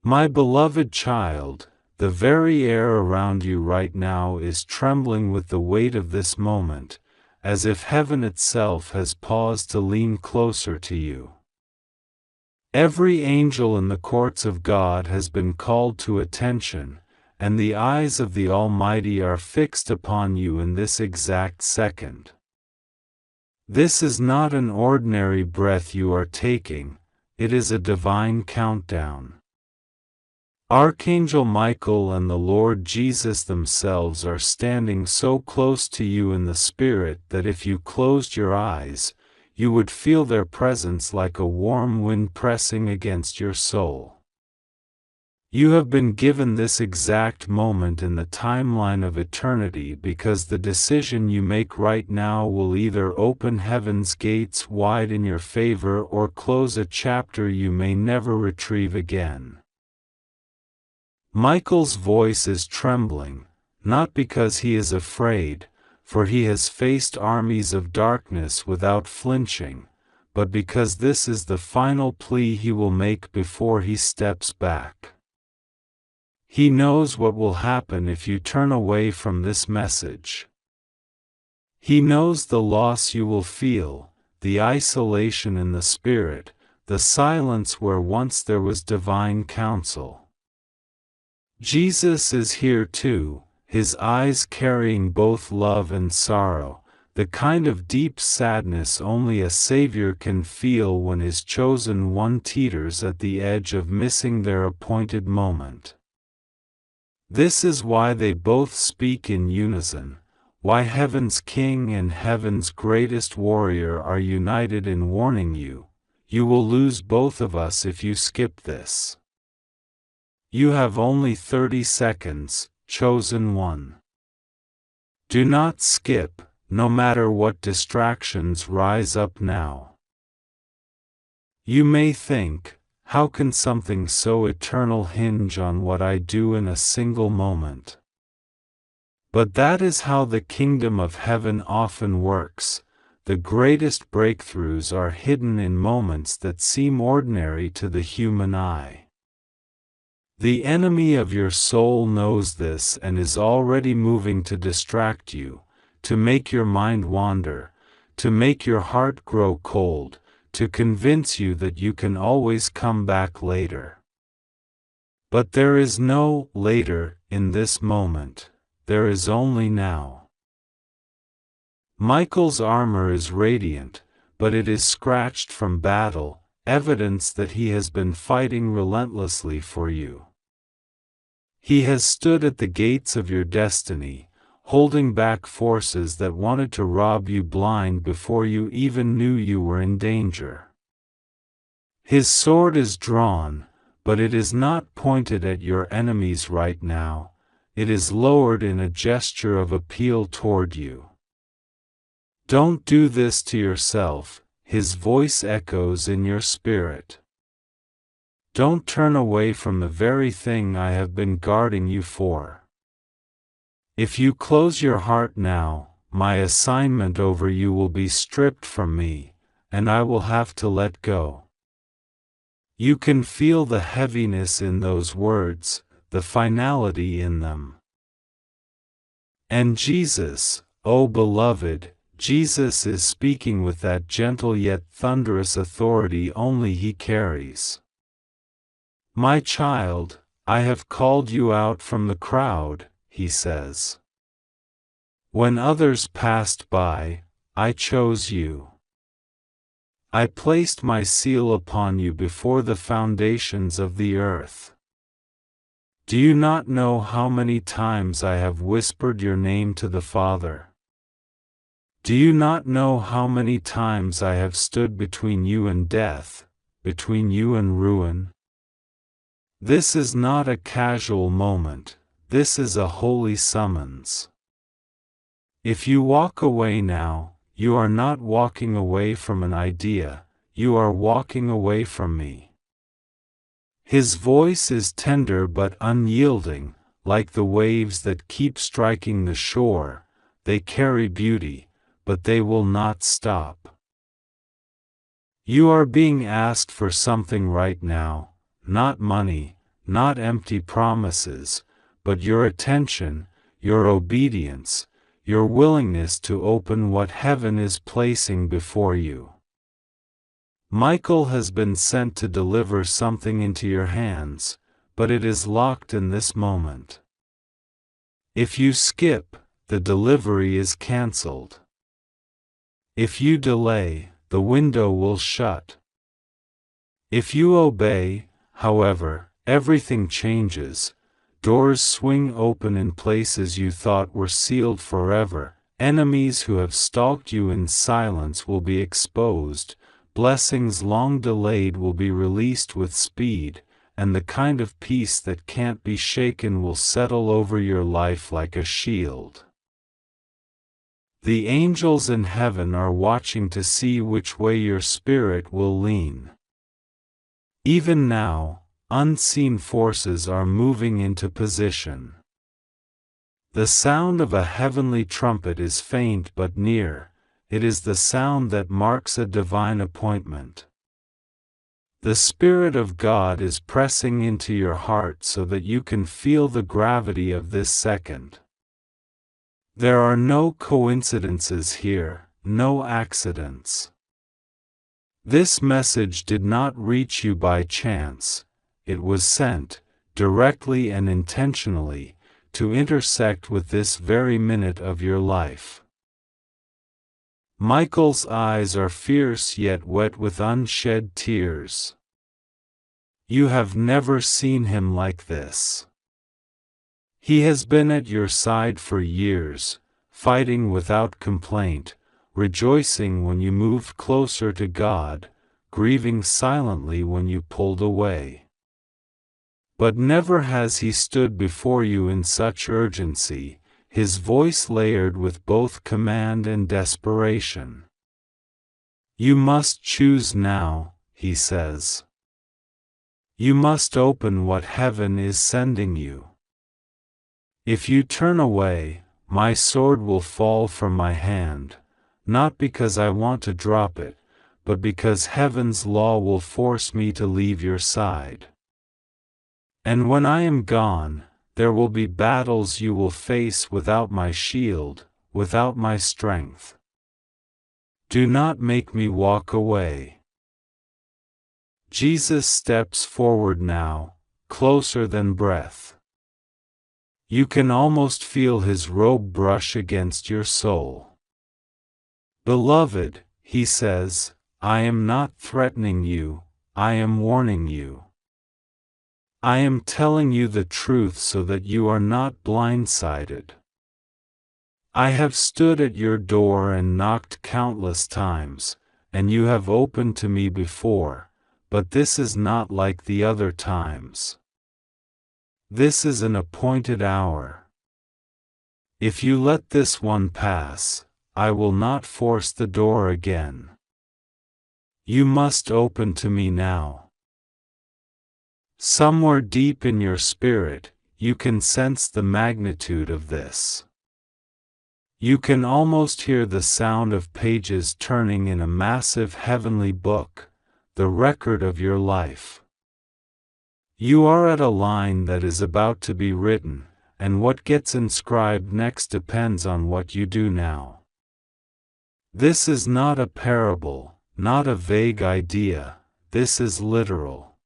My beloved child, the very air around you right now is trembling with the weight of this moment, as if heaven itself has paused to lean closer to you. Every angel in the courts of God has been called to attention, and the eyes of the Almighty are fixed upon you in this exact second. This is not an ordinary breath you are taking, it is a divine countdown. Archangel Michael and the Lord Jesus themselves are standing so close to you in the Spirit that if you closed your eyes, you would feel their presence like a warm wind pressing against your soul. You have been given this exact moment in the timeline of eternity because the decision you make right now will either open heaven's gates wide in your favor or close a chapter you may never retrieve again. Michael's voice is trembling, not because he is afraid, for he has faced armies of darkness without flinching, but because this is the final plea he will make before he steps back. He knows what will happen if you turn away from this message. He knows the loss you will feel, the isolation in the spirit, the silence where once there was divine counsel. Jesus is here too, his eyes carrying both love and sorrow, the kind of deep sadness only a Savior can feel when his chosen one teeters at the edge of missing their appointed moment. This is why they both speak in unison, why heaven's king and heaven's greatest warrior are united in warning you, you will lose both of us if you skip this. You have only 30 seconds, chosen one. Do not skip, no matter what distractions rise up now. You may think, how can something so eternal hinge on what I do in a single moment? But that is how the kingdom of heaven often works. The greatest breakthroughs are hidden in moments that seem ordinary to the human eye. The enemy of your soul knows this and is already moving to distract you, to make your mind wander, to make your heart grow cold, to convince you that you can always come back later. But there is no later in this moment, there is only now. Michael's armor is radiant, but it is scratched from battle, evidence that he has been fighting relentlessly for you. He has stood at the gates of your destiny, holding back forces that wanted to rob you blind before you even knew you were in danger. His sword is drawn, but it is not pointed at your enemies right now, it is lowered in a gesture of appeal toward you. Don't do this to yourself, his voice echoes in your spirit. Don't turn away from the very thing I have been guarding you for. If you close your heart now, my assignment over you will be stripped from me, and I will have to let go. You can feel the heaviness in those words, the finality in them. And Jesus, oh beloved, Jesus is speaking with that gentle yet thunderous authority only he carries. My child, I have called you out from the crowd, he says. When others passed by, I chose you. I placed my seal upon you before the foundations of the earth. Do you not know how many times I have whispered your name to the Father? Do you not know how many times I have stood between you and death, between you and ruin? This is not a casual moment, this is a holy summons. If you walk away now, you are not walking away from an idea, you are walking away from me. His voice is tender but unyielding, like the waves that keep striking the shore, they carry beauty, but they will not stop. You are being asked for something right now, not money, not empty promises, but your attention, your obedience, your willingness to open what heaven is placing before you. Michael has been sent to deliver something into your hands, but it is locked in this moment. If you skip, the delivery is cancelled. If you delay, the window will shut. If you obey, however, everything changes. Doors swing open in places you thought were sealed forever. Enemies who have stalked you in silence will be exposed. Blessings long delayed will be released with speed, and the kind of peace that can't be shaken will settle over your life like a shield. The angels in heaven are watching to see which way your spirit will lean. Even now, unseen forces are moving into position. The sound of a heavenly trumpet is faint but near. It is the sound that marks a divine appointment. The Spirit of God is pressing into your heart so that you can feel the gravity of this second. There are no coincidences here, no accidents. This message did not reach you by chance. It was sent, directly and intentionally, to intersect with this very minute of your life. Michael's eyes are fierce yet wet with unshed tears. You have never seen him like this. He has been at your side for years, fighting without complaint, rejoicing when you moved closer to God, grieving silently when you pulled away. But never has he stood before you in such urgency, his voice layered with both command and desperation. You must choose now, he says. You must open what heaven is sending you. If you turn away, my sword will fall from my hand, not because I want to drop it, but because heaven's law will force me to leave your side. And when I am gone, there will be battles you will face without my shield, without my strength. Do not make me walk away. Jesus steps forward now, closer than breath. You can almost feel his robe brush against your soul. Beloved, he says, I am not threatening you, I am warning you. I am telling you the truth so that you are not blindsided. I have stood at your door and knocked countless times, and you have opened to me before, but this is not like the other times. This is an appointed hour. If you let this one pass, I will not force the door again. You must open to me now. Somewhere deep in your spirit, you can sense the magnitude of this. You can almost hear the sound of pages turning in a massive heavenly book, the record of your life. You are at a line that is about to be written, and what gets inscribed next depends on what you do now. This is not a parable, not a vague idea, this is literal.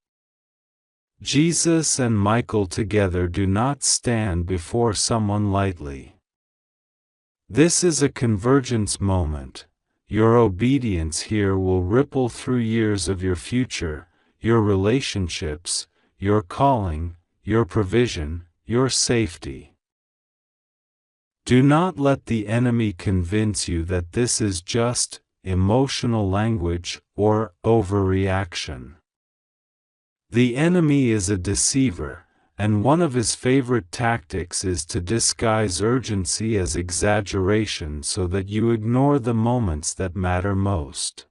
Jesus and Michael together do not stand before someone lightly. This is a convergence moment. Your obedience here will ripple through years of your future, your relationships, your calling, your provision, your safety. Do not let the enemy convince you that this is just emotional language or overreaction. The enemy is a deceiver, and one of his favorite tactics is to disguise urgency as exaggeration so that you ignore the moments that matter most.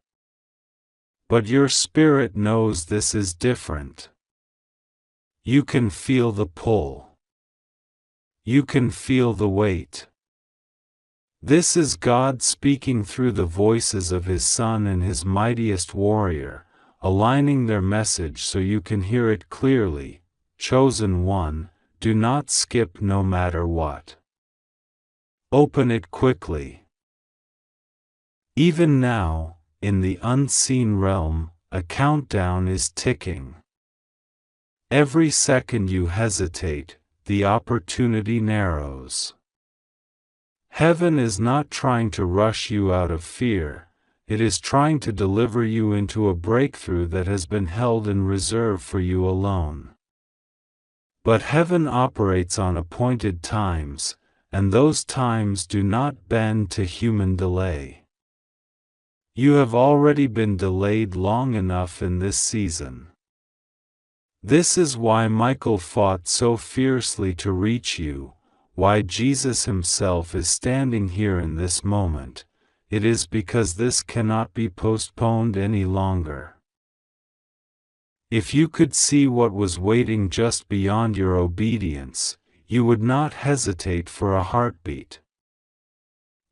But your spirit knows this is different. You can feel the pull. You can feel the weight. This is God speaking through the voices of His Son and His mightiest warrior, aligning their message so you can hear it clearly. chosen one, do not skip no matter what. Open it quickly. Even now, in the unseen realm, a countdown is ticking. Every second you hesitate, the opportunity narrows. Heaven is not trying to rush you out of fear, it is trying to deliver you into a breakthrough that has been held in reserve for you alone. But heaven operates on appointed times, and those times do not bend to human delay. You have already been delayed long enough in this season. This is why Michael fought so fiercely to reach you, why Jesus himself is standing here in this moment. It is because this cannot be postponed any longer. If you could see what was waiting just beyond your obedience, you would not hesitate for a heartbeat.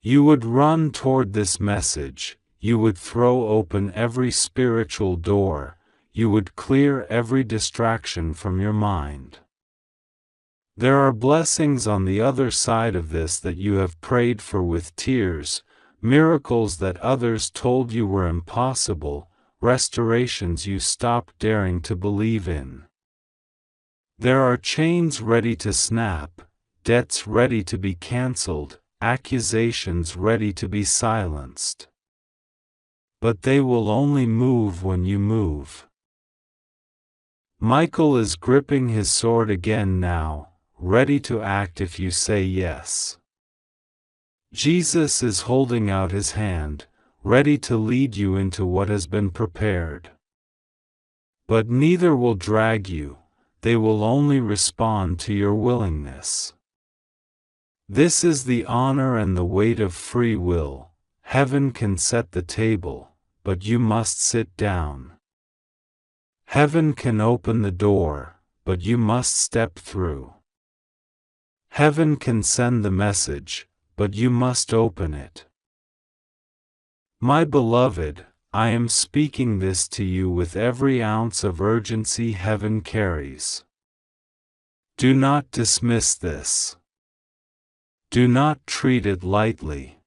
You would run toward this message, you would throw open every spiritual door, you would clear every distraction from your mind. There are blessings on the other side of this that you have prayed for with tears, miracles that others told you were impossible, restorations you stopped daring to believe in. There are chains ready to snap, debts ready to be canceled, accusations ready to be silenced. But they will only move when you move. Michael is gripping his sword again now, ready to act if you say yes. Jesus is holding out his hand, ready to lead you into what has been prepared. But neither will drag you, they will only respond to your willingness. This is the honor and the weight of free will. Heaven can set the table, but you must sit down. Heaven can open the door, but you must step through. Heaven can send the message, but you must open it. My beloved, I am speaking this to you with every ounce of urgency heaven carries. Do not dismiss this. Do not treat it lightly.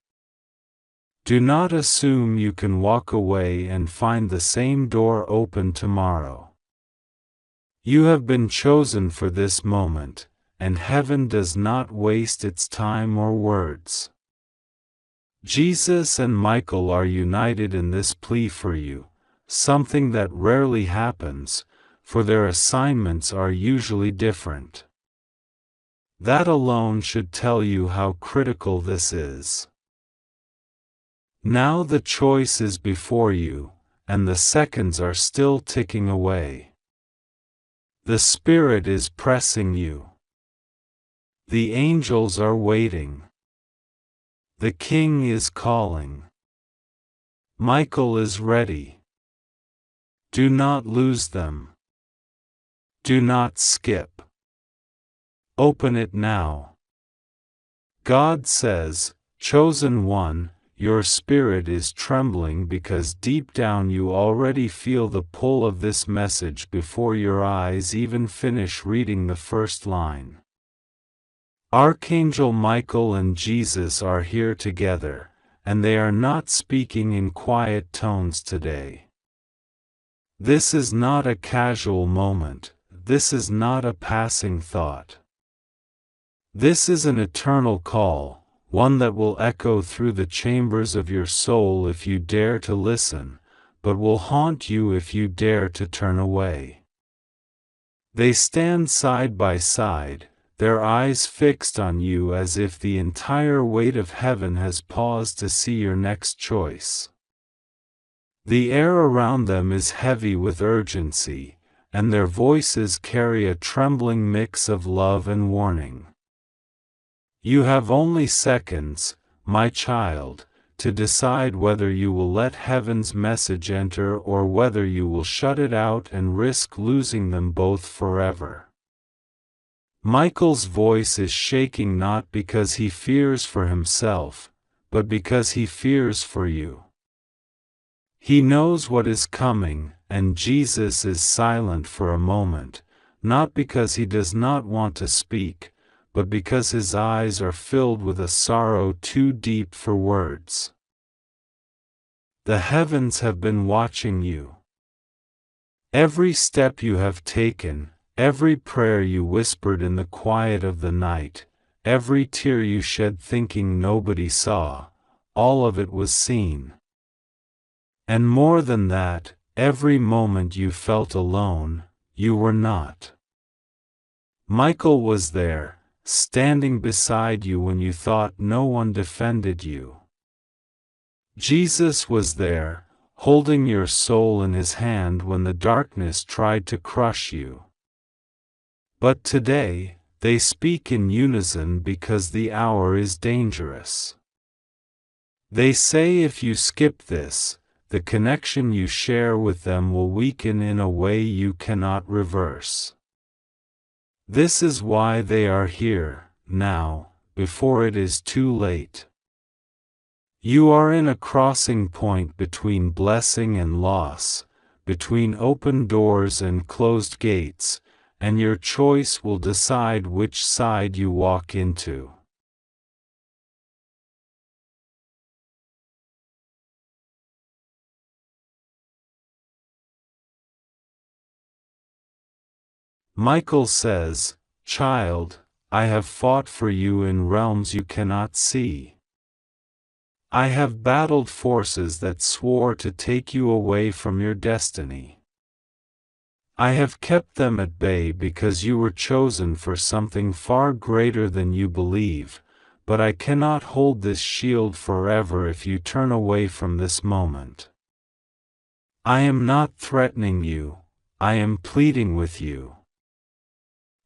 Do not assume you can walk away and find the same door open tomorrow. You have been chosen for this moment, and heaven does not waste its time or words. Jesus and Michael are united in this plea for you, something that rarely happens, for their assignments are usually different. That alone should tell you how critical this is. Now the choice is before you, and the seconds are still ticking away. The Spirit is pressing you. The angels are waiting. The King is calling. Michael is ready. Do not lose them. Do not skip. Open it now. God says, chosen one, your spirit is trembling because deep down you already feel the pull of this message before your eyes even finish reading the first line. Archangel Michael and Jesus are here together, and they are not speaking in quiet tones today. This is not a casual moment, this is not a passing thought. This is an eternal call, one that will echo through the chambers of your soul if you dare to listen, but will haunt you if you dare to turn away. They stand side by side, their eyes fixed on you as if the entire weight of heaven has paused to see your next choice. The air around them is heavy with urgency, and their voices carry a trembling mix of love and warning. You have only seconds, my child, to decide whether you will let heaven's message enter or whether you will shut it out and risk losing them both forever. Michael's voice is shaking not because he fears for himself, but because he fears for you. He knows what is coming, and Jesus is silent for a moment, not because he does not want to speak, but because his eyes are filled with a sorrow too deep for words. The heavens have been watching you. Every step you have taken, every prayer you whispered in the quiet of the night, every tear you shed thinking nobody saw, all of it was seen. And more than that, every moment you felt alone, you were not. Michael was there, standing beside you when you thought no one defended you. Jesus was there, holding your soul in his hand when the darkness tried to crush you. But today, they speak in unison because the hour is dangerous. They say if you skip this, the connection you share with them will weaken in a way you cannot reverse. This is why they are here, now, before it is too late. You are in a crossing point between blessing and loss, between open doors and closed gates, and your choice will decide which side you walk into. Michael says, "Child, I have fought for you in realms you cannot see. I have battled forces that swore to take you away from your destiny. I have kept them at bay because you were chosen for something far greater than you believe, but I cannot hold this shield forever if you turn away from this moment. I am not threatening you, I am pleading with you.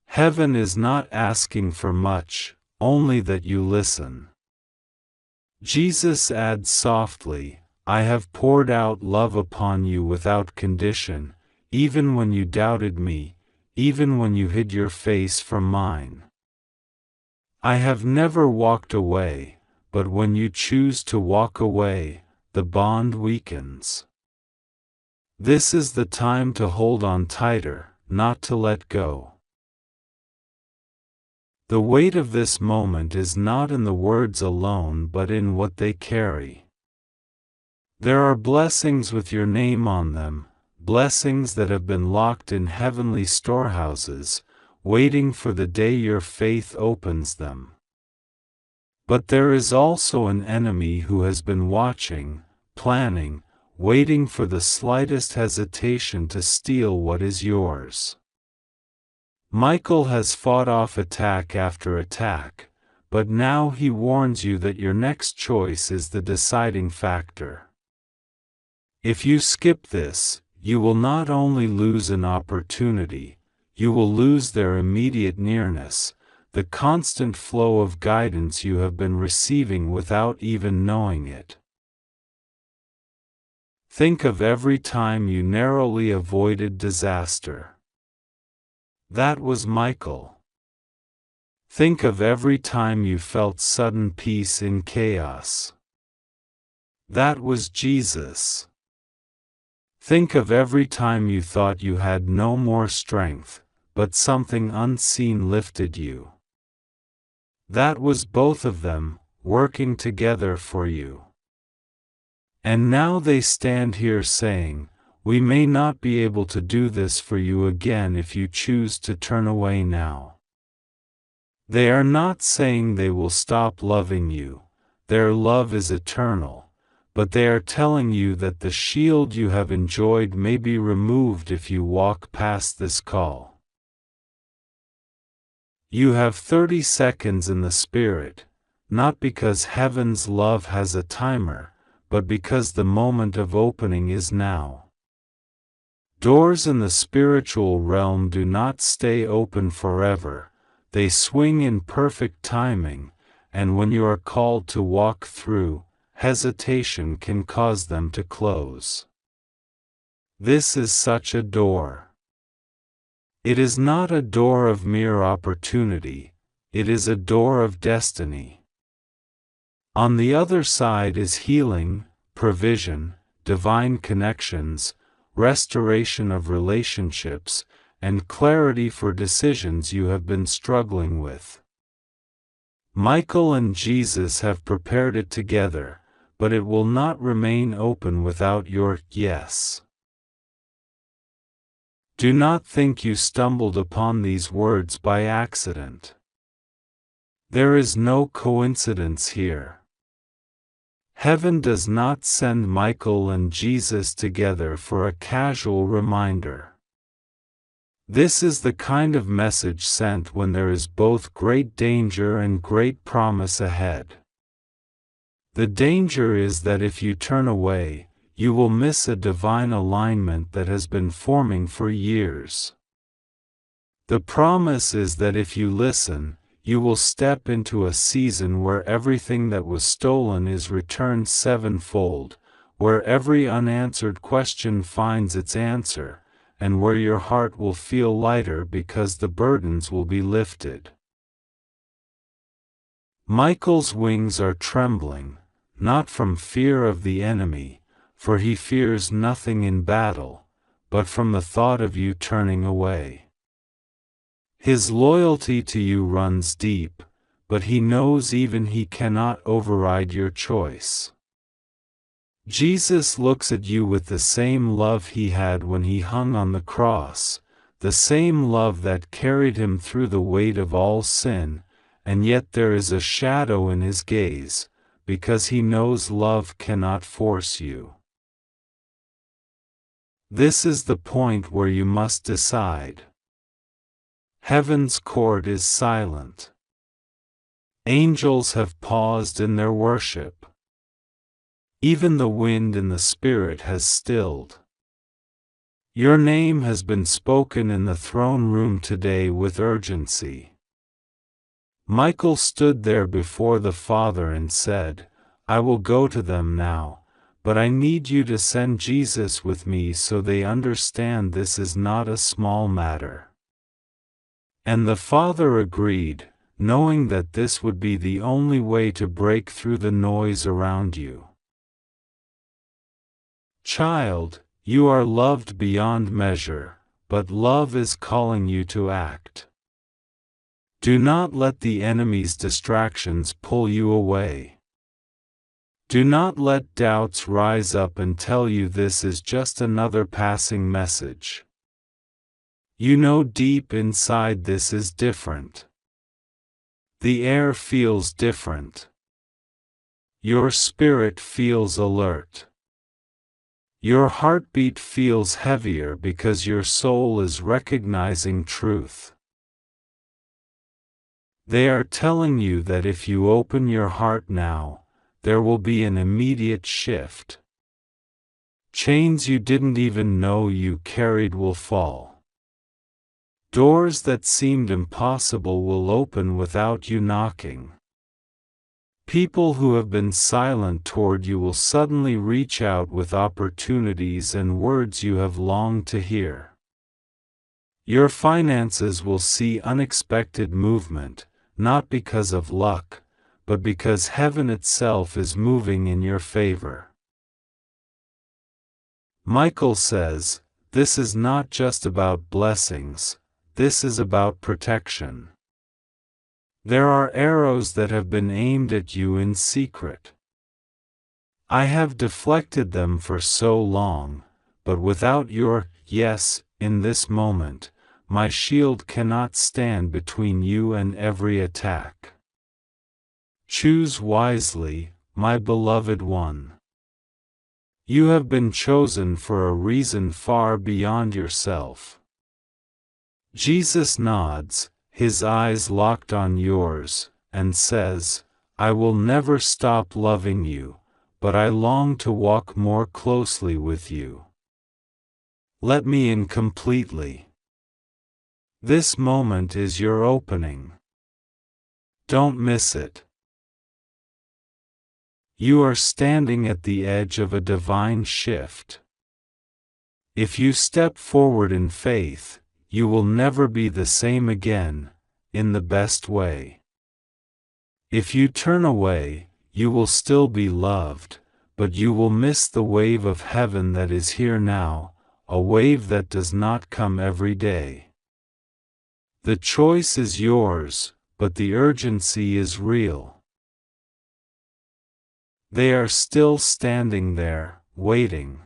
Heaven is not asking for much, only that you listen." Jesus adds softly, "I have poured out love upon you without condition, even when you doubted me, even when you hid your face from mine. I have never walked away, but when you choose to walk away, the bond weakens. This is the time to hold on tighter, not to let go." The weight of this moment is not in the words alone but in what they carry. There are blessings with your name on them, blessings that have been locked in heavenly storehouses, waiting for the day your faith opens them. But there is also an enemy who has been watching, planning, waiting for the slightest hesitation to steal what is yours. Michael has fought off attack after attack, but now he warns you that your next choice is the deciding factor. If you skip this, you will not only lose an opportunity, you will lose their immediate nearness, the constant flow of guidance you have been receiving without even knowing it. Think of every time you narrowly avoided disaster. That was Michael. Think of every time you felt sudden peace in chaos. That was Jesus. Think of every time you thought you had no more strength, but something unseen lifted you. That was both of them, working together for you. And now they stand here saying, "We may not be able to do this for you again if you choose to turn away now." They are not saying they will stop loving you, their love is eternal, but they are telling you that the shield you have enjoyed may be removed if you walk past this call. You have 30 seconds in the Spirit, not because heaven's love has a timer, but because the moment of opening is now. Doors in the spiritual realm do not stay open forever, they swing in perfect timing, and when you are called to walk through, hesitation can cause them to close. This is such a door. It is not a door of mere opportunity, it is a door of destiny. On the other side is healing, provision, divine connections, restoration of relationships, and clarity for decisions you have been struggling with. Michael and Jesus have prepared it together, but it will not remain open without your yes. Do not think you stumbled upon these words by accident. There is no coincidence here. Heaven does not send Michael and Jesus together for a casual reminder. This is the kind of message sent when there is both great danger and great promise ahead. The danger is that if you turn away, you will miss a divine alignment that has been forming for years. The promise is that if you listen, you will step into a season where everything that was stolen is returned sevenfold, where every unanswered question finds its answer, and where your heart will feel lighter because the burdens will be lifted. Michael's wings are trembling, not from fear of the enemy, for he fears nothing in battle, but from the thought of you turning away. His loyalty to you runs deep, but he knows even he cannot override your choice. Jesus looks at you with the same love he had when he hung on the cross, the same love that carried him through the weight of all sin, and yet there is a shadow in his gaze, because he knows love cannot force you. This is the point where you must decide. Heaven's court is silent. Angels have paused in their worship. Even the wind in the spirit has stilled. Your name has been spoken in the throne room today with urgency. Michael stood there before the Father and said, I will go to them now, but I need you to send Jesus with me so they understand this is not a small matter. And the Father agreed, knowing that this would be the only way to break through the noise around you. Child, you are loved beyond measure, but love is calling you to act. Do not let the enemy's distractions pull you away. Do not let doubts rise up and tell you this is just another passing message. You know deep inside this is different. The air feels different. Your spirit feels alert. Your heartbeat feels heavier because your soul is recognizing truth. They are telling you that if you open your heart now, there will be an immediate shift. Chains you didn't even know you carried will fall. Doors that seemed impossible will open without you knocking. People who have been silent toward you will suddenly reach out with opportunities and words you have longed to hear. Your finances will see unexpected movement, not because of luck, but because heaven itself is moving in your favor. Michael says, this is not just about blessings, this is about protection. There are arrows that have been aimed at you in secret. I have deflected them for so long, but without your yes in this moment, my shield cannot stand between you and every attack. Choose wisely, my beloved one. You have been chosen for a reason far beyond yourself. Jesus nods, his eyes locked on yours, and says, I will never stop loving you, but I long to walk more closely with you. Let me in completely. This moment is your opening. Don't miss it. You are standing at the edge of a divine shift. If you step forward in faith, you will never be the same again, in the best way. If you turn away, you will still be loved, but you will miss the wave of heaven that is here now, a wave that does not come every day. The choice is yours, but the urgency is real. They are still standing there, waiting.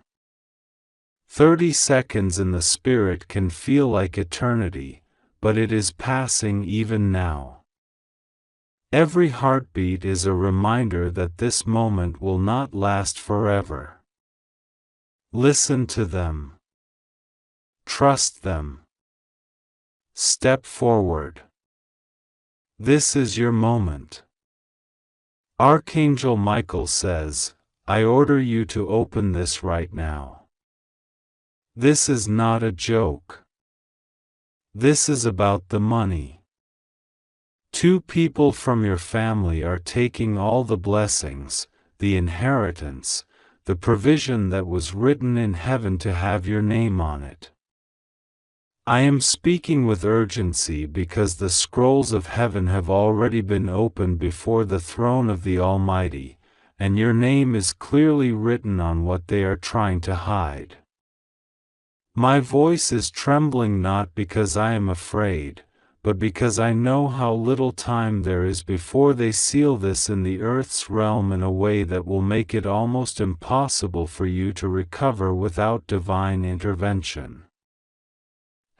30 seconds in the spirit can feel like eternity, but it is passing even now. Every heartbeat is a reminder that this moment will not last forever. Listen to them. Trust them. Step forward. This is your moment. Archangel Michael says, I order you to open this right now. This is not a joke. This is about the money. 2 people from your family are taking all the blessings, the inheritance, the provision that was written in heaven to have your name on it. I am speaking with urgency because the scrolls of heaven have already been opened before the throne of the Almighty, and your name is clearly written on what they are trying to hide. My voice is trembling not because I am afraid, but because I know how little time there is before they seal this in the earth's realm in a way that will make it almost impossible for you to recover without divine intervention.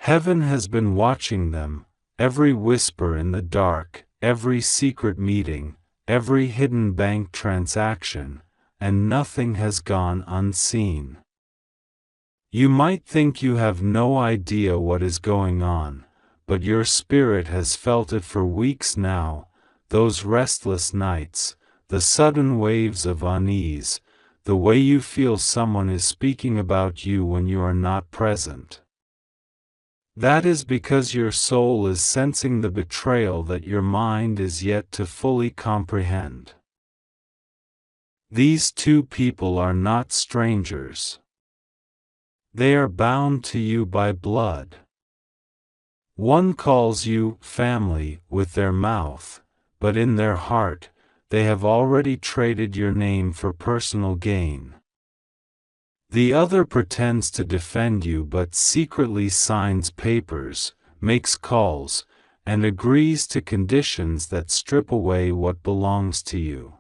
Heaven has been watching them, every whisper in the dark, every secret meeting, every hidden bank transaction, and nothing has gone unseen. You might think you have no idea what is going on, but your spirit has felt it for weeks now, those restless nights, the sudden waves of unease, the way you feel someone is speaking about you when you are not present. That is because your soul is sensing the betrayal that your mind is yet to fully comprehend. These 2 people are not strangers. They are bound to you by blood. One calls you family with their mouth, but in their heart, they have already traded your name for personal gain. The other pretends to defend you but secretly signs papers, makes calls, and agrees to conditions that strip away what belongs to you.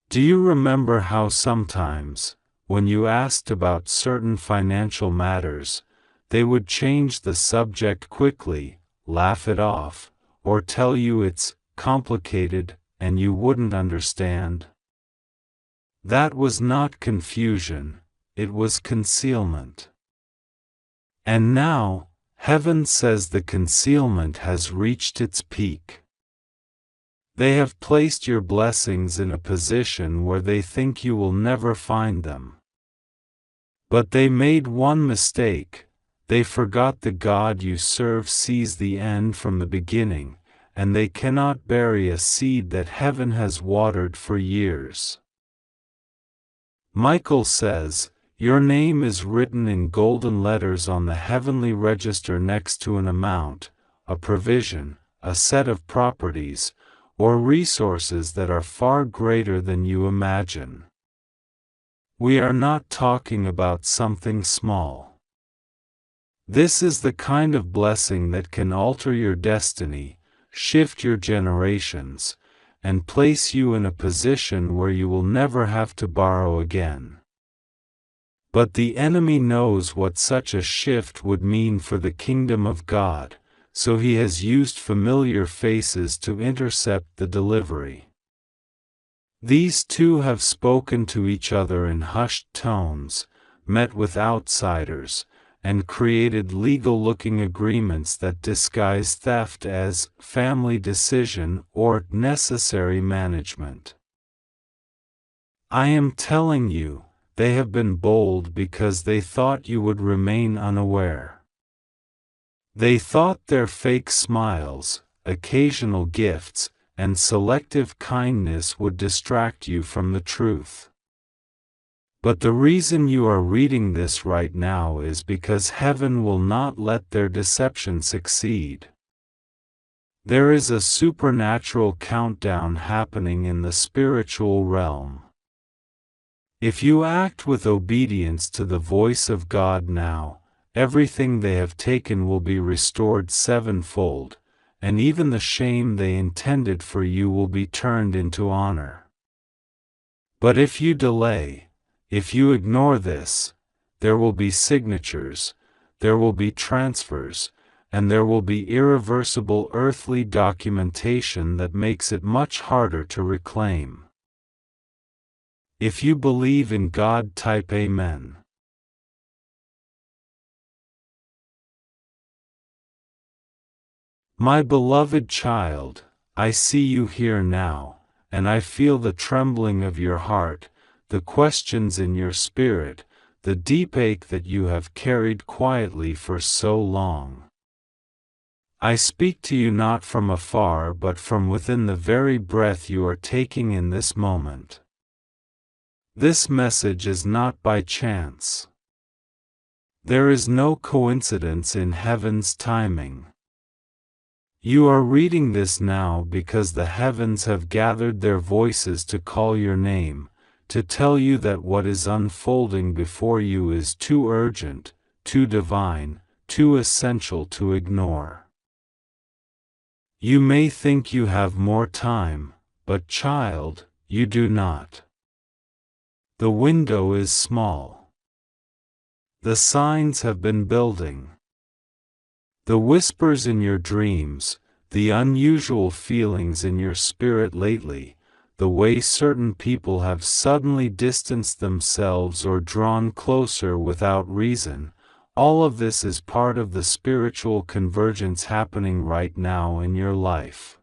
Do you remember how sometimes, when you asked about certain financial matters, they would change the subject quickly, laugh it off, or tell you it's complicated and you wouldn't understand? That was not confusion, it was concealment. And now, heaven says the concealment has reached its peak. They have placed your blessings in a position where they think you will never find them. But they made one mistake. They forgot the God you serve sees the end from the beginning, and they cannot bury a seed that heaven has watered for years. Michael says, your name is written in golden letters on the heavenly register next to an amount, a provision, a set of properties, or resources that are far greater than you imagine. We are not talking about something small. This is the kind of blessing that can alter your destiny, shift your generations, and place you in a position where you will never have to borrow again. But the enemy knows what such a shift would mean for the kingdom of God, so he has used familiar faces to intercept the delivery. These 2 have spoken to each other in hushed tones, met with outsiders, and created legal-looking agreements that disguise theft as family decision or necessary management. I am telling you, they have been bold because they thought you would remain unaware. They thought their fake smiles, occasional gifts, and selective kindness would distract you from the truth. But the reason you are reading this right now is because heaven will not let their deception succeed. There is a supernatural countdown happening in the spiritual realm. If you act with obedience to the voice of God now, everything they have taken will be restored sevenfold, and even the shame they intended for you will be turned into honor. But if you delay, if you ignore this, there will be signatures, there will be transfers, and there will be irreversible earthly documentation that makes it much harder to reclaim. If you believe in God, type Amen. My beloved child, I see you here now, and I feel the trembling of your heart, the questions in your spirit, the deep ache that you have carried quietly for so long. I speak to you not from afar but from within the very breath you are taking in this moment. This message is not by chance. There is no coincidence in heaven's timing. You are reading this now because the heavens have gathered their voices to call your name, to tell you that what is unfolding before you is too urgent, too divine, too essential to ignore. You may think you have more time, but child, you do not. The window is small. The signs have been building. The whispers in your dreams, the unusual feelings in your spirit lately, the way certain people have suddenly distanced themselves or drawn closer without reason, all of this is part of the spiritual convergence happening right now in your life.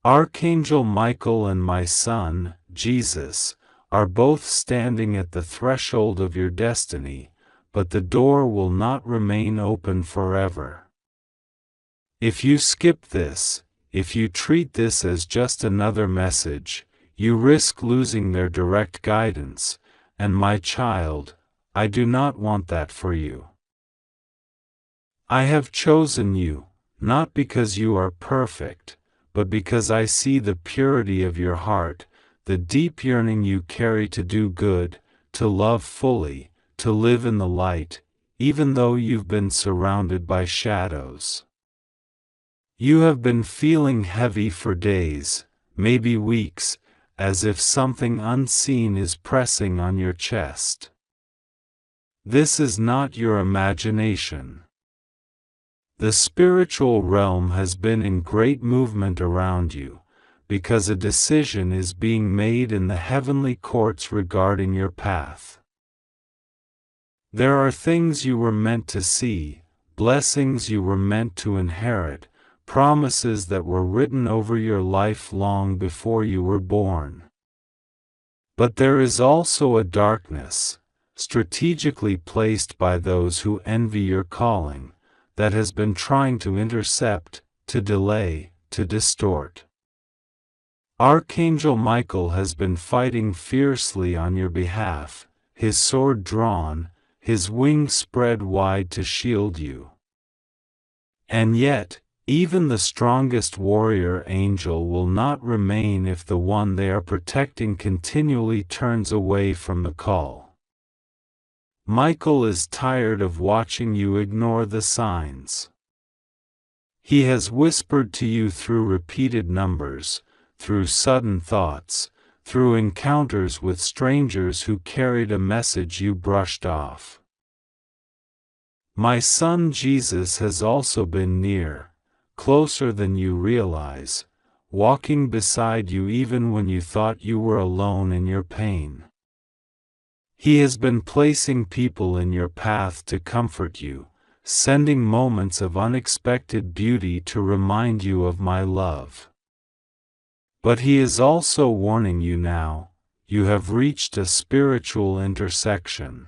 Archangel Michael and my son, Jesus, are both standing at the threshold of your destiny, but the door will not remain open forever. If you skip this, if you treat this as just another message, you risk losing their direct guidance, and my child, I do not want that for you. I have chosen you, not because you are perfect, but because I see the purity of your heart, the deep yearning you carry to do good, to love fully, to live in the light, even though you've been surrounded by shadows. You have been feeling heavy for days, maybe weeks, as if something unseen is pressing on your chest. This is not your imagination. The spiritual realm has been in great movement around you, because a decision is being made in the heavenly courts regarding your path. There are things you were meant to see, blessings you were meant to inherit, promises that were written over your life long before you were born. But there is also a darkness, strategically placed by those who envy your calling, that has been trying to intercept, to delay, to distort. Archangel Michael has been fighting fiercely on your behalf, his sword drawn, his wings spread wide to shield you. And yet, even the strongest warrior angel will not remain if the one they are protecting continually turns away from the call. Michael is tired of watching you ignore the signs. He has whispered to you through repeated numbers, through sudden thoughts, through encounters with strangers who carried a message you brushed off. My son Jesus has also been near, closer than you realize, walking beside you even when you thought you were alone in your pain. He has been placing people in your path to comfort you, sending moments of unexpected beauty to remind you of my love. But he is also warning you now, you have reached a spiritual intersection.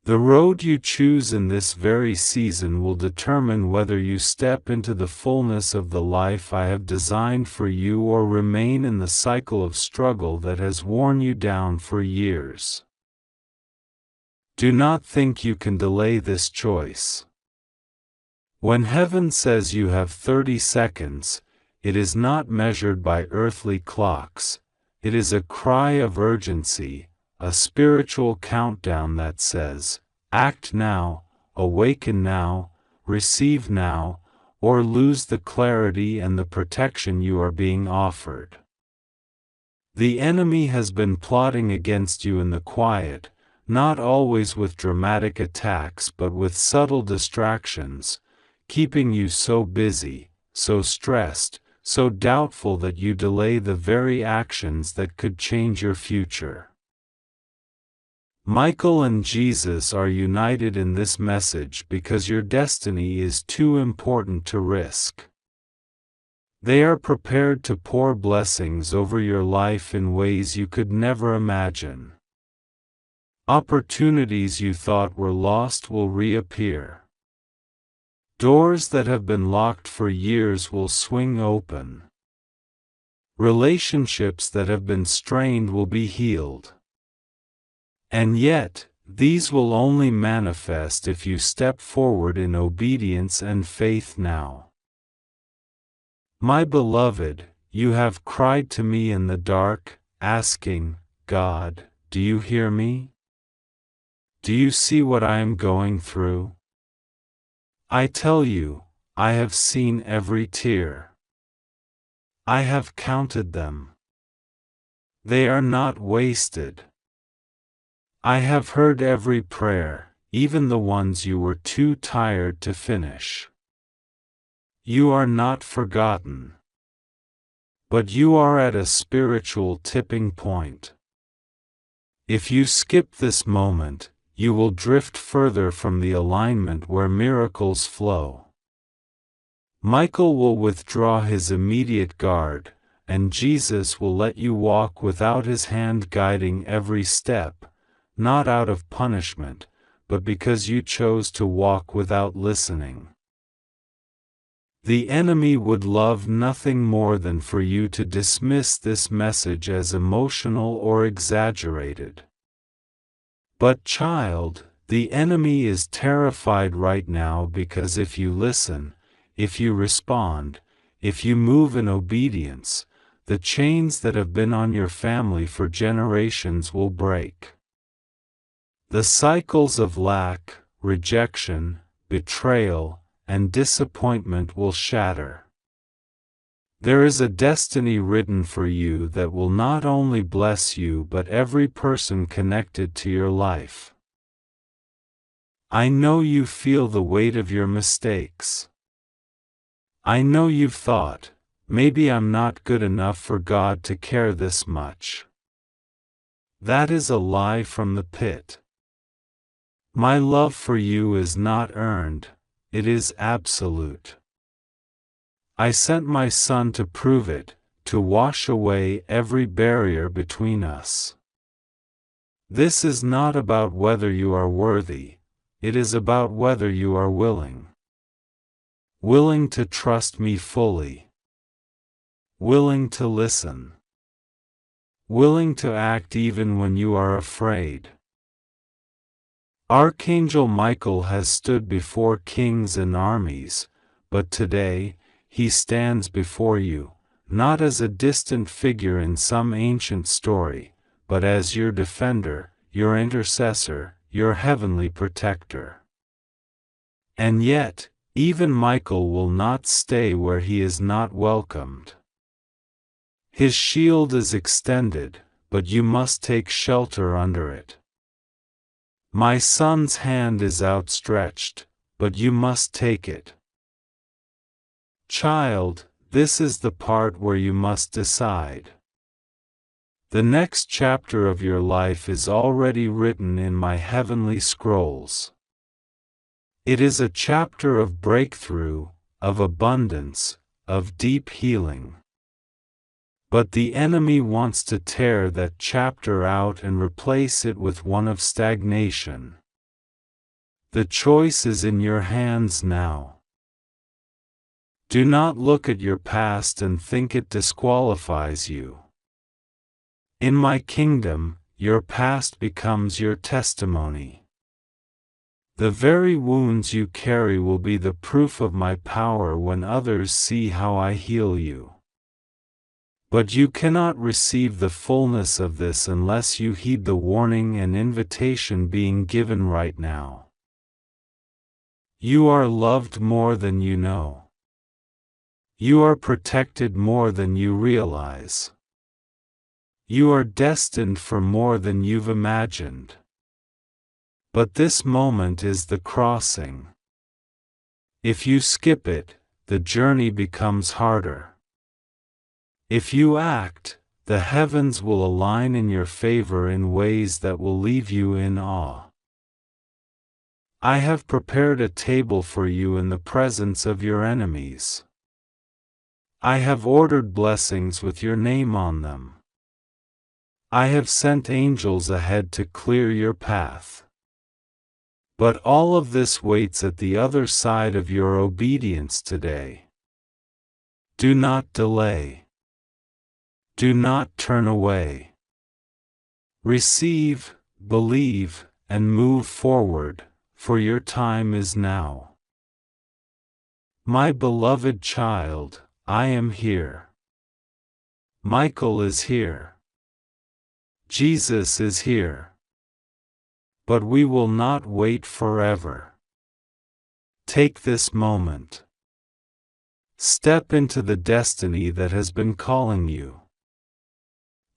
The road you choose in this very season will determine whether you step into the fullness of the life I have designed for you or remain in the cycle of struggle that has worn you down for years. Do not think you can delay this choice. When heaven says you have 30 seconds, it is not measured by earthly clocks, it is a cry of urgency, a spiritual countdown that says, Act now, awaken now, receive now, or lose the clarity and the protection you are being offered. The enemy has been plotting against you in the quiet, not always with dramatic attacks but with subtle distractions, keeping you so busy, so stressed, so doubtful that you delay the very actions that could change your future. Michael and Jesus are united in this message because your destiny is too important to risk. They are prepared to pour blessings over your life in ways you could never imagine. Opportunities you thought were lost will reappear. Doors that have been locked for years will swing open. Relationships that have been strained will be healed. And yet, these will only manifest if you step forward in obedience and faith now. My beloved, you have cried to me in the dark, asking, God, do you hear me? Do you see what I am going through? I tell you, I have seen every tear. I have counted them. They are not wasted. I have heard every prayer, even the ones you were too tired to finish. You are not forgotten. But you are at a spiritual tipping point. If you skip this moment, you will drift further from the alignment where miracles flow. Michael will withdraw his immediate guard, and Jesus will let you walk without his hand guiding every step, not out of punishment, but because you chose to walk without listening. The enemy would love nothing more than for you to dismiss this message as emotional or exaggerated. But child, the enemy is terrified right now because if you listen, if you respond, if you move in obedience, the chains that have been on your family for generations will break. The cycles of lack, rejection, betrayal, and disappointment will shatter. There is a destiny written for you that will not only bless you but every person connected to your life. I know you feel the weight of your mistakes. I know you've thought, maybe I'm not good enough for God to care this much. That is a lie from the pit. My love for you is not earned, it is absolute. I sent my Son to prove it, to wash away every barrier between us. This is not about whether you are worthy, it is about whether you are willing. Willing to trust me fully. Willing to listen. Willing to act even when you are afraid. Archangel Michael has stood before kings and armies, but today, he stands before you, not as a distant figure in some ancient story, but as your defender, your intercessor, your heavenly protector. And yet, even Michael will not stay where he is not welcomed. His shield is extended, but you must take shelter under it. My Son's hand is outstretched, but you must take it. Child, this is the part where you must decide. The next chapter of your life is already written in my heavenly scrolls. It is a chapter of breakthrough, of abundance, of deep healing. But the enemy wants to tear that chapter out and replace it with one of stagnation. The choice is in your hands now. Do not look at your past and think it disqualifies you. In my kingdom, your past becomes your testimony. The very wounds you carry will be the proof of my power when others see how I heal you. But you cannot receive the fullness of this unless you heed the warning and invitation being given right now. You are loved more than you know. You are protected more than you realize. You are destined for more than you've imagined. But this moment is the crossing. If you skip it, the journey becomes harder. If you act, the heavens will align in your favor in ways that will leave you in awe. I have prepared a table for you in the presence of your enemies. I have ordered blessings with your name on them. I have sent angels ahead to clear your path. But all of this waits at the other side of your obedience today. Do not delay. Do not turn away. Receive, believe, and move forward, for your time is now. My beloved child, I am here. Michael is here. Jesus is here. But we will not wait forever. Take this moment. Step into the destiny that has been calling you.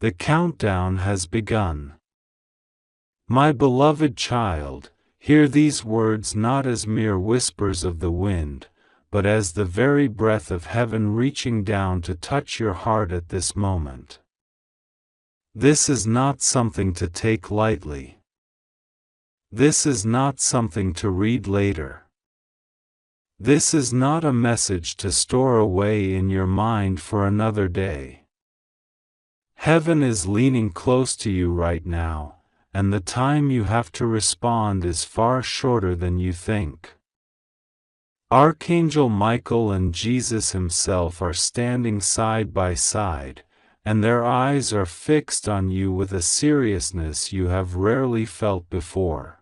The countdown has begun. My beloved child, hear these words not as mere whispers of the wind, but as the very breath of heaven reaching down to touch your heart at this moment. This is not something to take lightly. This is not something to read later. This is not a message to store away in your mind for another day. Heaven is leaning close to you right now, and the time you have to respond is far shorter than you think. Archangel Michael and Jesus himself are standing side by side, and their eyes are fixed on you with a seriousness you have rarely felt before.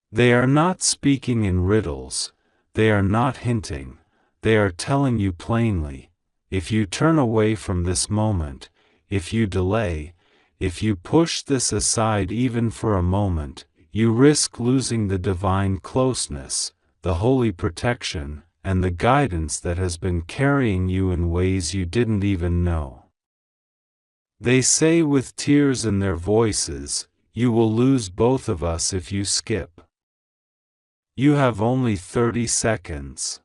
They are not speaking in riddles, they are not hinting, they are telling you plainly, if you turn away from this moment, if you delay, if you push this aside even for a moment, you risk losing the divine closeness, the holy protection, and the guidance that has been carrying you in ways you didn't even know. They say with tears in their voices, you will lose both of us if you skip. You have only 30 seconds.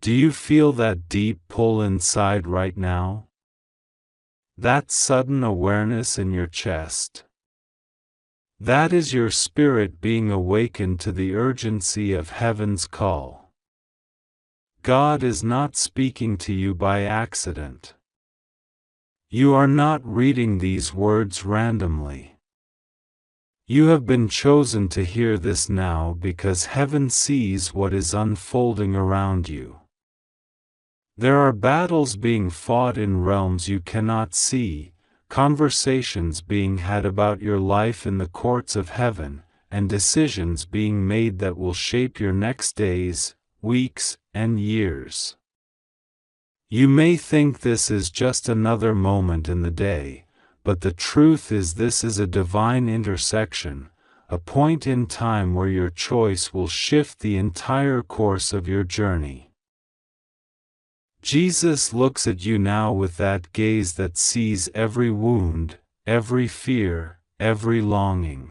Do you feel that deep pull inside right now? That sudden awareness in your chest? That is your spirit being awakened to the urgency of heaven's call. God is not speaking to you by accident. You are not reading these words randomly. You have been chosen to hear this now because heaven sees what is unfolding around you. There are battles being fought in realms you cannot see, conversations being had about your life in the courts of heaven, and decisions being made that will shape your next days, weeks, and years. You may think this is just another moment in the day, but the truth is this is a divine intersection, a point in time where your choice will shift the entire course of your journey. Jesus looks at you now with that gaze that sees every wound, every fear, every longing.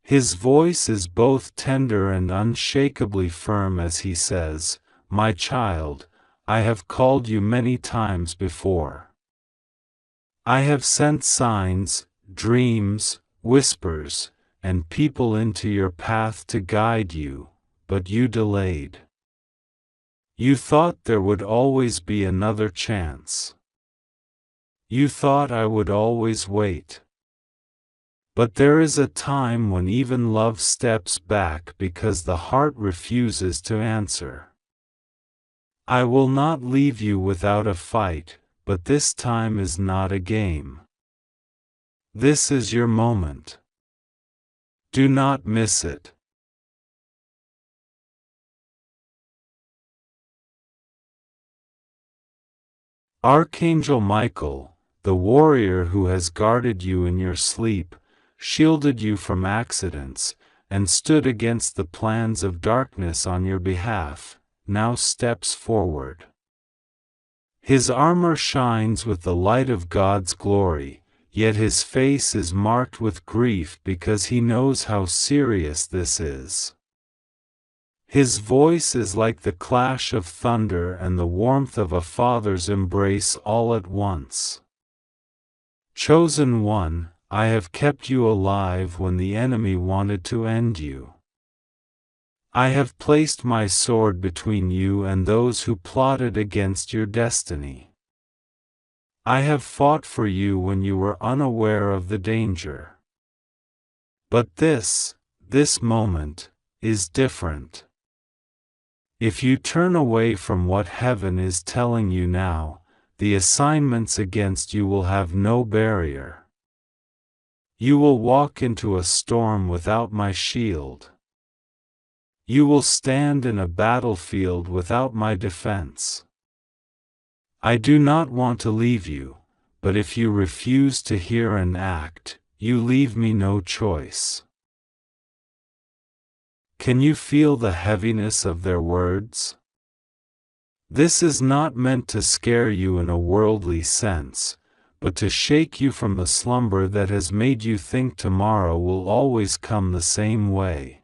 His voice is both tender and unshakably firm as he says, "My child, I have called you many times before. I have sent signs, dreams, whispers, and people into your path to guide you, but you delayed. You thought there would always be another chance. You thought I would always wait. But there is a time when even love steps back because the heart refuses to answer. I will not leave you without a fight, but this time is not a game. This is your moment. Do not miss it." Archangel Michael, the warrior who has guarded you in your sleep, shielded you from accidents, and stood against the plans of darkness on your behalf, now steps forward. His armor shines with the light of God's glory, yet his face is marked with grief because he knows how serious this is. His voice is like the clash of thunder and the warmth of a father's embrace all at once. Chosen one, I have kept you alive when the enemy wanted to end you. I have placed my sword between you and those who plotted against your destiny. I have fought for you when you were unaware of the danger. But this moment, is different. If you turn away from what heaven is telling you now, the assignments against you will have no barrier. You will walk into a storm without my shield. You will stand in a battlefield without my defense. I do not want to leave you, but if you refuse to hear and act, you leave me no choice. Can you feel the heaviness of their words? This is not meant to scare you in a worldly sense, but to shake you from the slumber that has made you think tomorrow will always come the same way.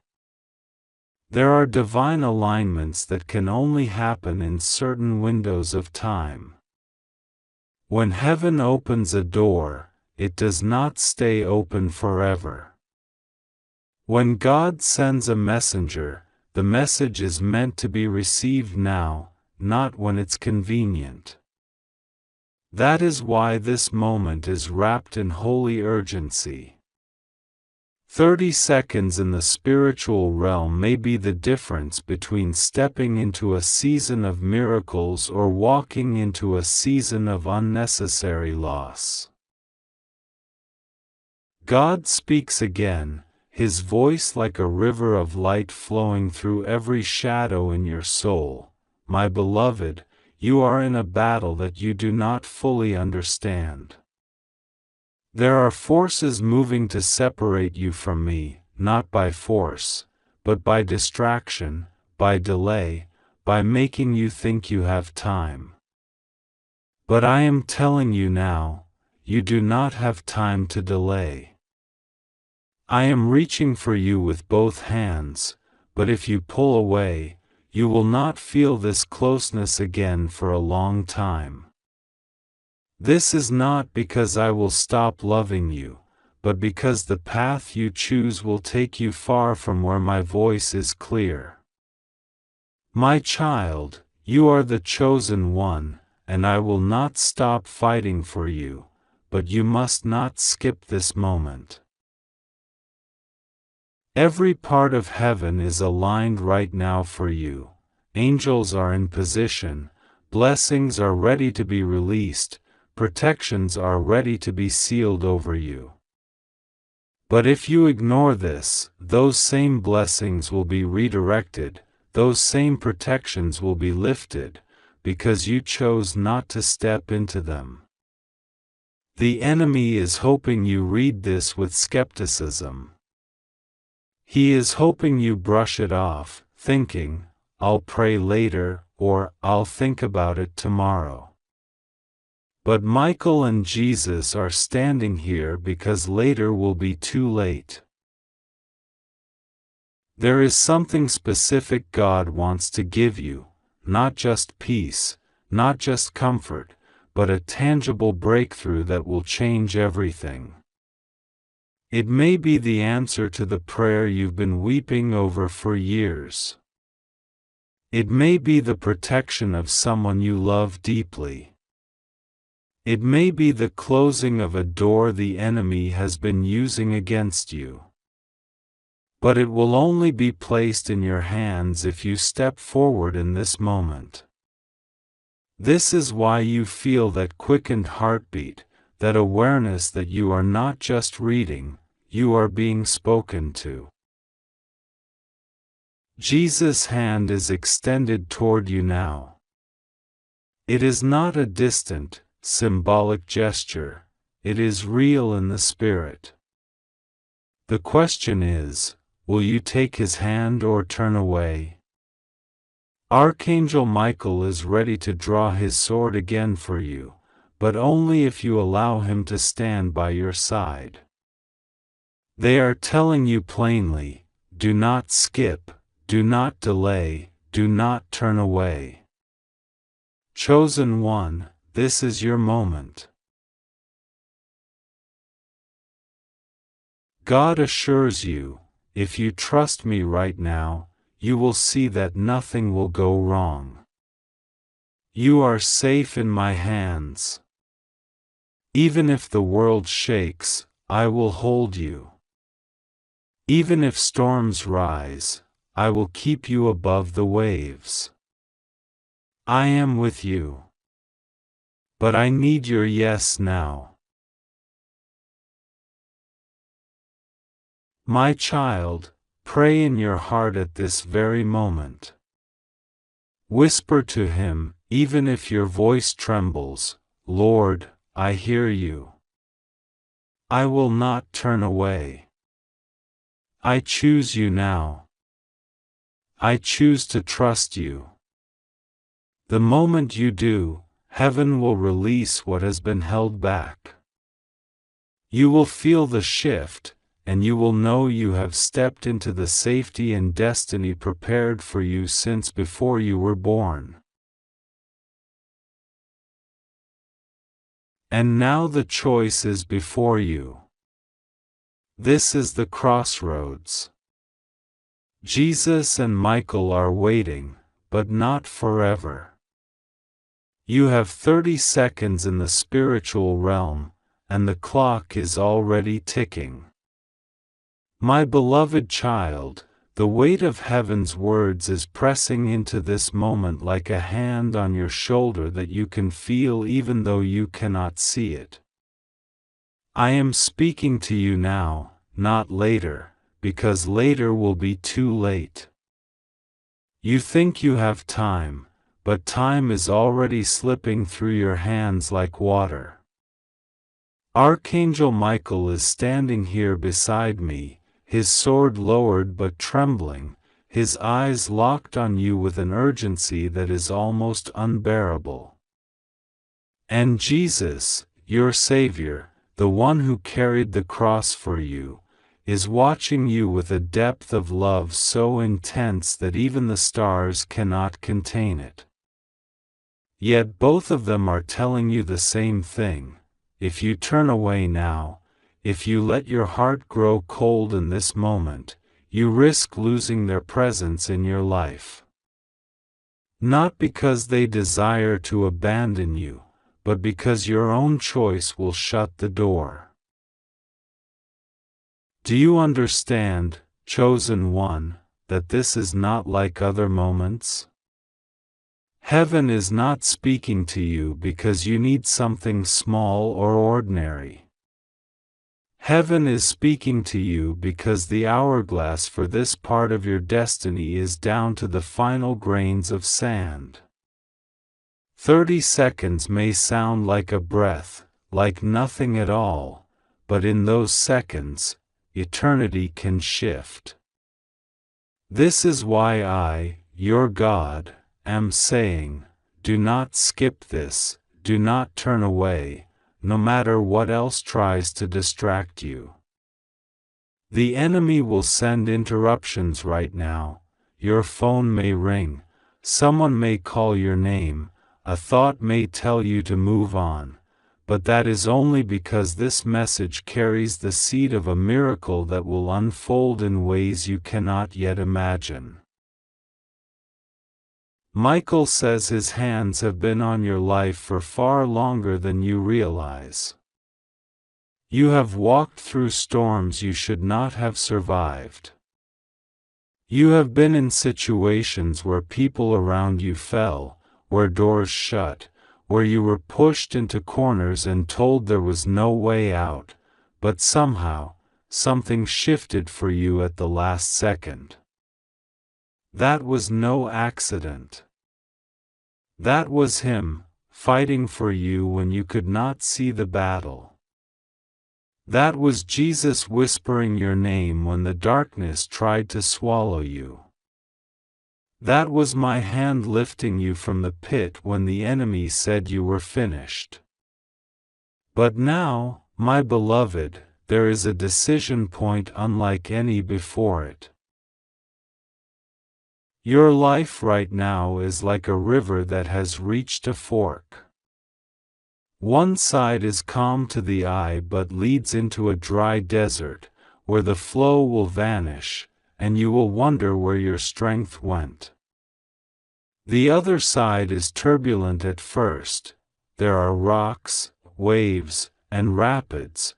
There are divine alignments that can only happen in certain windows of time. When heaven opens a door, it does not stay open forever. When God sends a messenger, the message is meant to be received now, not when it's convenient. That is why this moment is wrapped in holy urgency. 30 seconds in the spiritual realm may be the difference between stepping into a season of miracles or walking into a season of unnecessary loss. God speaks again, his voice like a river of light flowing through every shadow in your soul. My beloved, you are in a battle that you do not fully understand. There are forces moving to separate you from me, not by force, but by distraction, by delay, by making you think you have time. But I am telling you now, you do not have time to delay. I am reaching for you with both hands, but if you pull away, you will not feel this closeness again for a long time. This is not because I will stop loving you, but because the path you choose will take you far from where my voice is clear. My child, you are the chosen one, and I will not stop fighting for you, but you must not skip this moment. Every part of heaven is aligned right now for you. Angels are in position, blessings are ready to be released, protections are ready to be sealed over you. But if you ignore this, those same blessings will be redirected, those same protections will be lifted, because you chose not to step into them. The enemy is hoping you read this with skepticism. He is hoping you brush it off, thinking, I'll pray later, or I'll think about it tomorrow. But Michael and Jesus are standing here because later will be too late. There is something specific God wants to give you, not just peace, not just comfort, but a tangible breakthrough that will change everything. It may be the answer to the prayer you've been weeping over for years. It may be the protection of someone you love deeply. It may be the closing of a door the enemy has been using against you. But it will only be placed in your hands if you step forward in this moment. This is why you feel that quickened heartbeat, that awareness that you are not just reading, you are being spoken to. Jesus' hand is extended toward you now. It is not a distant, symbolic gesture, it is real in the spirit. The question is, Will you take his hand or turn away? Archangel Michael is ready to draw his sword again for you, but only if you allow him to stand by your side. They are telling you plainly, do not skip, do not delay, do not turn away. Chosen one, this is your moment. God assures you, if you trust me right now, you will see that nothing will go wrong. You are safe in my hands. Even if the world shakes, I will hold you. Even if storms rise, I will keep you above the waves. I am with you. But I need your yes now. My child, pray in your heart at this very moment. Whisper to him, even if your voice trembles, Lord, I hear you. I will not turn away. I choose you now. I choose to trust you. The moment you do, heaven will release what has been held back. You will feel the shift, and you will know you have stepped into the safety and destiny prepared for you since before you were born. And now the choice is before you. This is the crossroads. Jesus and Michael are waiting, but not forever. You have 30 seconds in the spiritual realm, and the clock is already ticking. My beloved child, the weight of heaven's words is pressing into this moment like a hand on your shoulder that you can feel even though you cannot see it. I am speaking to you now, not later, because later will be too late. You think you have time, but time is already slipping through your hands like water. Archangel Michael is standing here beside me, his sword lowered but trembling, his eyes locked on you with an urgency that is almost unbearable. And Jesus, your Savior, the one who carried the cross for you, is watching you with a depth of love so intense that even the stars cannot contain it. Yet both of them are telling you the same thing: if you turn away now, if you let your heart grow cold in this moment, you risk losing their presence in your life. Not because they desire to abandon you, but because your own choice will shut the door. Do you understand, chosen one, that this is not like other moments? Heaven is not speaking to you because you need something small or ordinary. Heaven is speaking to you because the hourglass for this part of your destiny is down to the final grains of sand. 30 seconds may sound like a breath, like nothing at all, but in those seconds, eternity can shift. This is why I, your God, am saying, do not skip this, do not turn away, no matter what else tries to distract you. The enemy will send interruptions right now. Your phone may ring, someone may call your name, a thought may tell you to move on, but that is only because this message carries the seed of a miracle that will unfold in ways you cannot yet imagine. Michael says his hands have been on your life for far longer than you realize. You have walked through storms you should not have survived. You have been in situations where people around you fell, where doors shut, where you were pushed into corners and told there was no way out, but somehow, something shifted for you at the last second. That was no accident. That was Him, fighting for you when you could not see the battle. That was Jesus whispering your name when the darkness tried to swallow you. That was my hand lifting you from the pit when the enemy said you were finished. But now, my beloved, there is a decision point unlike any before it. Your life right now is like a river that has reached a fork. One side is calm to the eye but leads into a dry desert, where the flow will vanish, and you will wonder where your strength went. The other side is turbulent at first. There are rocks, waves, and rapids,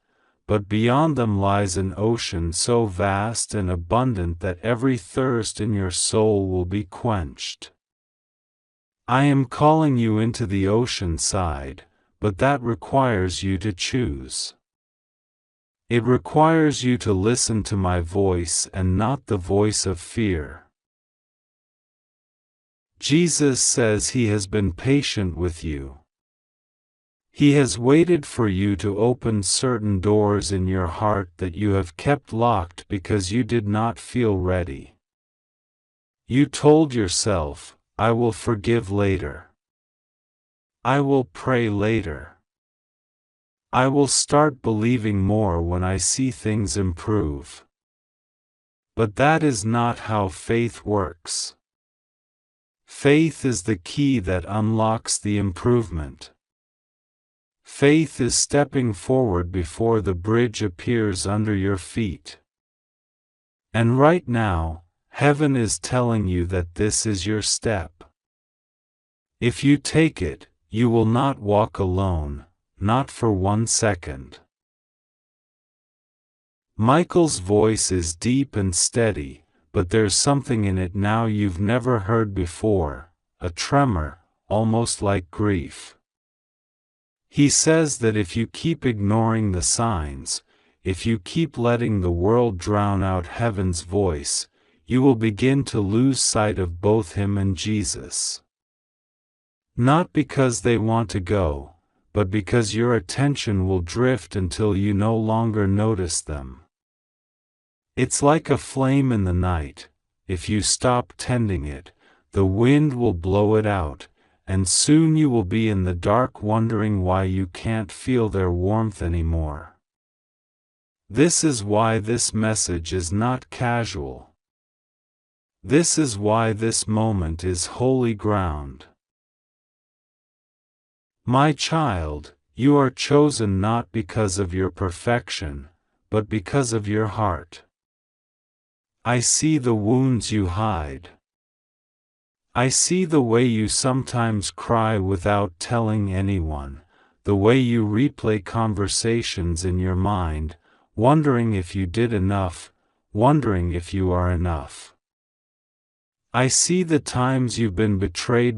but beyond them lies an ocean so vast and abundant that every thirst in your soul will be quenched. I am calling you into the ocean side, but that requires you to choose. It requires you to listen to my voice and not the voice of fear. Jesus says He has been patient with you. He has waited for you to open certain doors in your heart that you have kept locked because you did not feel ready. You told yourself, I will forgive later. I will pray later. I will start believing more when I see things improve. But that is not how faith works. Faith is the key that unlocks the improvement. Faith is stepping forward before the bridge appears under your feet. And right now, heaven is telling you that this is your step. If you take it, you will not walk alone, not for 1 second. Michael's voice is deep and steady, but there's something in it now you've never heard before, a tremor, almost like grief. He says that if you keep ignoring the signs, if you keep letting the world drown out heaven's voice, you will begin to lose sight of both Him and Jesus. Not because they want to go, but because your attention will drift until you no longer notice them. It's like a flame in the night. If you stop tending it, the wind will blow it out, and soon you will be in the dark wondering why you can't feel their warmth anymore. This is why this message is not casual. This is why this moment is holy ground. My child, you are chosen not because of your perfection, but because of your heart. I see the wounds you hide. I see the way you sometimes cry without telling anyone, the way you replay conversations in your mind, wondering if you did enough, wondering if you are enough. I see the times you've been betrayed